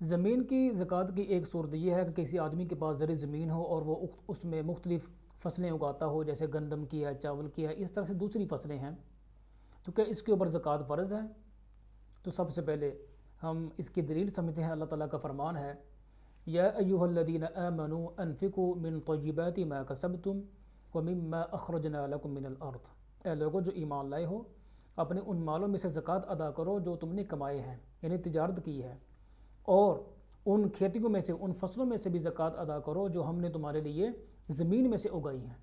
زمین کی زکوٰۃ کی ایک صورت یہ ہے کہ کسی آدمی کے پاس زرعی زمین ہو اور وہ اس میں مختلف فصلیں اگاتا ہو، جیسے گندم کی ہے، چاول کی ہے، اس طرح سے دوسری فصلیں ہیں، تو کیا اس کے اوپر زکوٰۃ فرض ہے؟ تو سب سے پہلے ہم اس کی دلیل سمجھتے ہیں۔ اللہ تعالیٰ کا فرمان ہے، یا ایھا الذین آمنوا انفقوا من طیبات ما کسبتم ومما اخرجنا لکم من الارض۔ اے لوگوں جو ایمان لائے ہو، اپنے ان مالوں میں سے زکوٰۃ ادا کرو جو تم نے کمائے ہیں، یعنی تجارت کی ہے، اور ان کھیتیوں میں سے، ان فصلوں میں سے بھی زکوٰۃ ادا کرو جو ہم نے تمہارے لیے زمین میں سے اگائی ہیں۔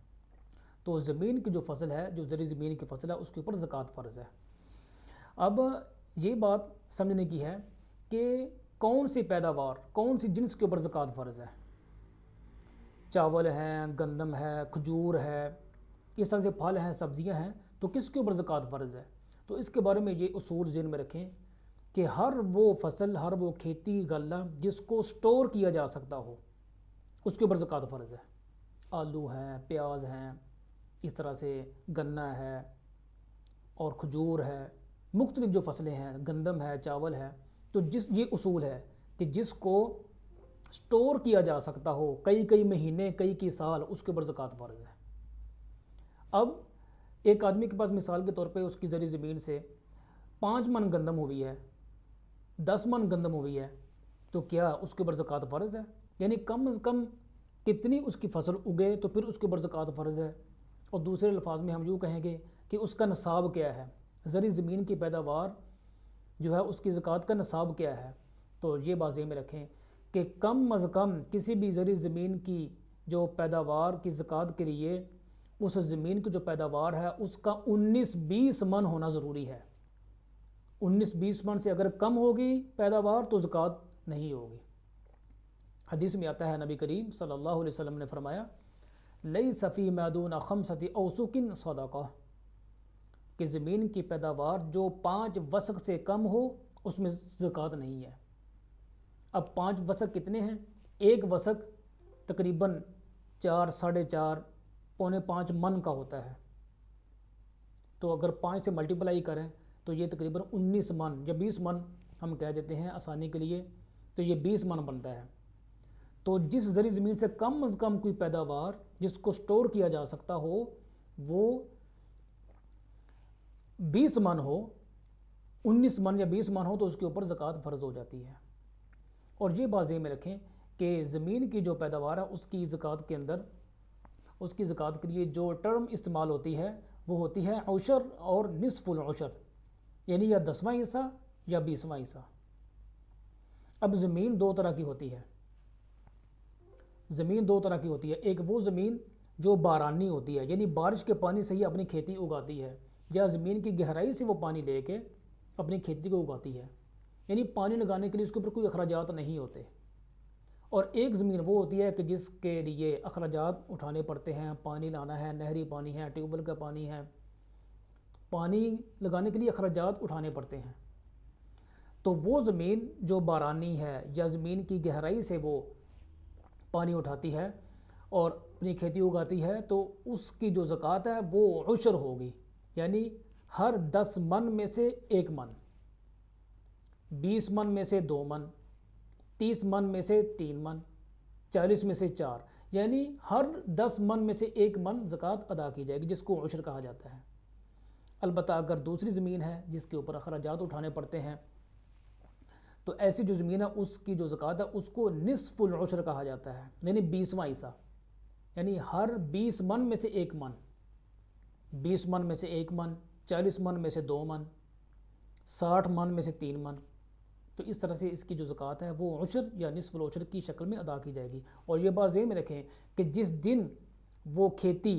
تو زمین کی جو فصل ہے، جو زرعی زمین کی فصل ہے، اس کے اوپر زکوٰۃ فرض ہے۔ اب یہ بات سمجھنے کی ہے کہ کون سی پیداوار، کون سی جنس کے اوپر زکوٰۃ فرض ہے۔ چاول ہیں، گندم ہے، کھجور ہے، اس طرح سے پھل ہیں، سبزیاں ہیں، تو کس کے اوپر زکوٰۃ فرض ہے؟ تو اس کے بارے میں یہ اصول ذہن میں رکھیں کہ ہر وہ فصل، ہر وہ کھیتی غلہ جس کو سٹور کیا جا سکتا ہو، اس کے اوپر زکوٰۃ فرض ہے۔ آلو ہیں، پیاز ہیں، اس طرح سے گنا ہے اور کھجور ہے، مختلف جو فصلیں ہیں، گندم ہے، چاول ہے، تو یہ اصول ہے کہ جس کو سٹور کیا جا سکتا ہو کئی مہینے، کئی سال، اس کے اوپر زکوٰۃ فرض ہے۔ اب ایک آدمی کے پاس مثال کے طور پہ اس کی زرعی زمین سے 5 من گندم ہوئی ہے، 10 من گندم ہوئی ہے، تو کیا اس کے اوپر زکوٰۃ فرض ہے؟ یعنی کم از کم کتنی اس کی فصل اگے تو پھر اس کے اوپر زکوٰۃ فرض ہے۔ اور دوسرے الفاظ میں ہم یوں کہیں گے کہ اس کا نصاب کیا ہے، زرعی زمین کی پیداوار جو ہے اس کی زکوٰۃ کا نصاب کیا ہے۔ تو یہ بات ذہن میں رکھیں کہ کم از کم کسی بھی زرعی زمین کی جو پیداوار کی زکوٰۃ کے لیے اس زمین کی جو پیداوار ہے اس کا 19-20 من ہونا ضروری ہے۔ 19-20 من سے اگر کم ہوگی پیداوار تو زکوٰۃ نہیں ہوگی۔ حدیث میں آتا ہے، نبی کریم صلی اللہ علیہ وسلم نے فرمایا، لیس فی ما دون 5 اوسق صدقہ، کہ زمین کی پیداوار جو 5 وسق سے کم ہو اس میں زکوٰۃ نہیں ہے۔ اب 5 وسق کتنے ہیں؟ ایک وسق تقریباً 4، 4.5، پونے 5 من کا ہوتا ہے، تو اگر 5 سے ملٹیپلائی کریں تو یہ تقریباً 19 من یا 20 من ہم کہہ دیتے ہیں آسانی کے لیے، تو یہ 20 من بنتا ہے۔ تو جس زرعی زمین سے کم از کم کوئی پیداوار جس کو سٹور کیا جا سکتا ہو وہ 20 من ہو، 19 من یا 20 من ہو، تو اس کے اوپر زکوٰۃ فرض ہو جاتی ہے۔ اور یہ بات ذہن میں رکھیں کہ زمین کی جو پیداوار ہے اس کی زکوٰۃ کے اندر، اس کی زکوٰۃ کے لیے جو ٹرم استعمال ہوتی ہے وہ ہوتی ہے عشر اور نصف العشر، یعنی یا 10واں حصہ یا 20واں حصہ۔ اب زمین 2 طرح کی ہوتی ہے، زمین 2 طرح کی ہوتی ہے۔ ایک وہ زمین جو بارانی ہوتی ہے، یعنی بارش کے پانی سے ہی اپنی کھیتی اگاتی ہے، یا زمین کی گہرائی سے وہ پانی لے کے اپنی کھیتی کو اگاتی ہے، یعنی پانی لگانے کے لیے اس کے اوپر کوئی اخراجات نہیں ہوتے۔ اور ایک زمین وہ ہوتی ہے کہ جس کے لیے اخراجات اٹھانے پڑتے ہیں، پانی لانا ہے، نہری پانی ہے، ٹیوب ویل کا پانی ہے، پانی لگانے کے لیے اخراجات اٹھانے پڑتے ہیں۔ تو وہ زمین جو بارانی ہے یا زمین کی گہرائی سے وہ پانی اٹھاتی ہے اور اپنی کھیتی اگاتی ہے، تو اس کی جو زکوٰۃ ہے وہ عشر ہوگی، یعنی ہر 10 من میں سے 1 من، 20 من میں سے 2 من، 30 من میں سے 3 من، 40 میں سے 4، یعنی ہر 10 من میں سے 1 من زکوٰۃ ادا کی جائے گی، جس کو عشر کہا جاتا ہے۔ البتہ اگر دوسری زمین ہے جس کے اوپر اخراجات اٹھانے پڑتے ہیں، تو ایسی جو زمین ہے اس کی جو زکوٰۃ ہے اس کو نصف العشر کہا جاتا ہے، یعنی 20واں حصہ، یعنی ہر 20 من میں سے 1 من، 20 من میں سے 1 من، 40 من میں سے 2 من، 60 من میں سے 3 من، تو اس طرح سے اس کی جو زکوٰۃ ہے وہ عشر یا نصف العشر کی شکل میں ادا کی جائے گی۔ اور یہ بات ذہن میں رکھیں کہ جس دن وہ کھیتی،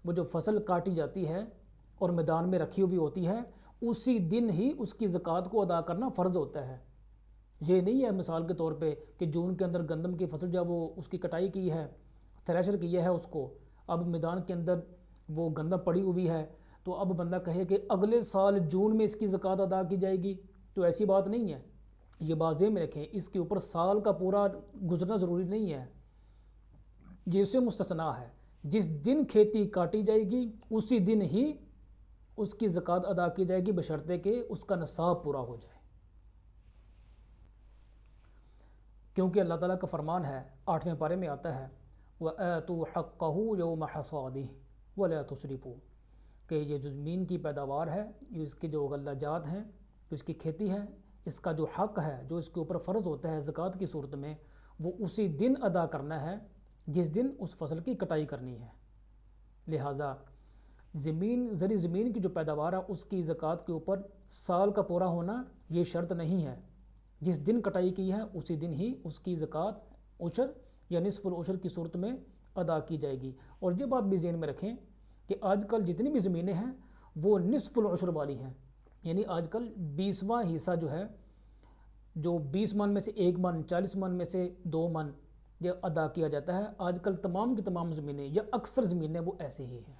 وہ جو فصل کاٹی جاتی ہے اور میدان میں رکھی ہوئی ہوتی ہے، اسی دن ہی اس کی زکوٰۃ کو ادا کرنا فرض ہوتا ہے۔ یہ نہیں ہے مثال کے طور پہ کہ جون کے اندر گندم کی فصل جب وہ اس کی کٹائی کی ہے، تھریشر کیا ہے اس کو، اب میدان کے اندر وہ گندم پڑی ہوئی ہے، تو اب بندہ کہے کہ اگلے سال جون میں اس کی زکوٰۃ ادا کی جائے گی، تو ایسی بات نہیں ہے۔ یہ بات ذہن میں رکھیں، اس کے اوپر سال کا پورا گزرنا ضروری نہیں ہے، یہ اس سے مستثنا ہے۔ جس دن کھیتی کاٹی جائے گی اسی دن ہی اس کی زکوٰۃ ادا کی جائے گی، بشرطے کہ اس کا نصاب پورا ہو جائے۔ کیونکہ اللہ تعالیٰ کا فرمان ہے 8ویں پارے میں آتا ہے وَآتُوا حَقَّهُ يَوْمَ حَصَادِهِ وَلَا تُسْرِفُوا، کہ یہ جو زمین کی پیداوار ہے، یہ اس کے جو غلہ جات ہیں، جو اس کی کھیتی ہے، اس کا جو حق ہے، جو اس کے اوپر فرض ہوتا ہے زکوٰۃ کی صورت میں، وہ اسی دن ادا کرنا ہے جس دن اس فصل کی کٹائی کرنی ہے۔ لہٰذا زری زمین کی جو پیداوار ہے اس کی زکوٰۃ کے اوپر سال کا پورا ہونا یہ شرط نہیں ہے، جس دن کٹائی کی ہے اسی دن ہی اس کی زکوٰۃ عشر یا نصف العشر کی صورت میں ادا کی جائے گی۔ اور یہ بات بھی ذہن میں رکھیں کہ آج کل جتنی بھی زمینیں ہیں وہ نصف العشر والی ہیں، یعنی آج کل 20واں حصہ جو ہے، جو 20 من میں سے 1 من، 40 من میں سے 2 من یہ ادا کیا جاتا ہے۔ آج کل تمام کی تمام زمینیں یا اکثر زمینیں وہ ایسی ہی ہیں۔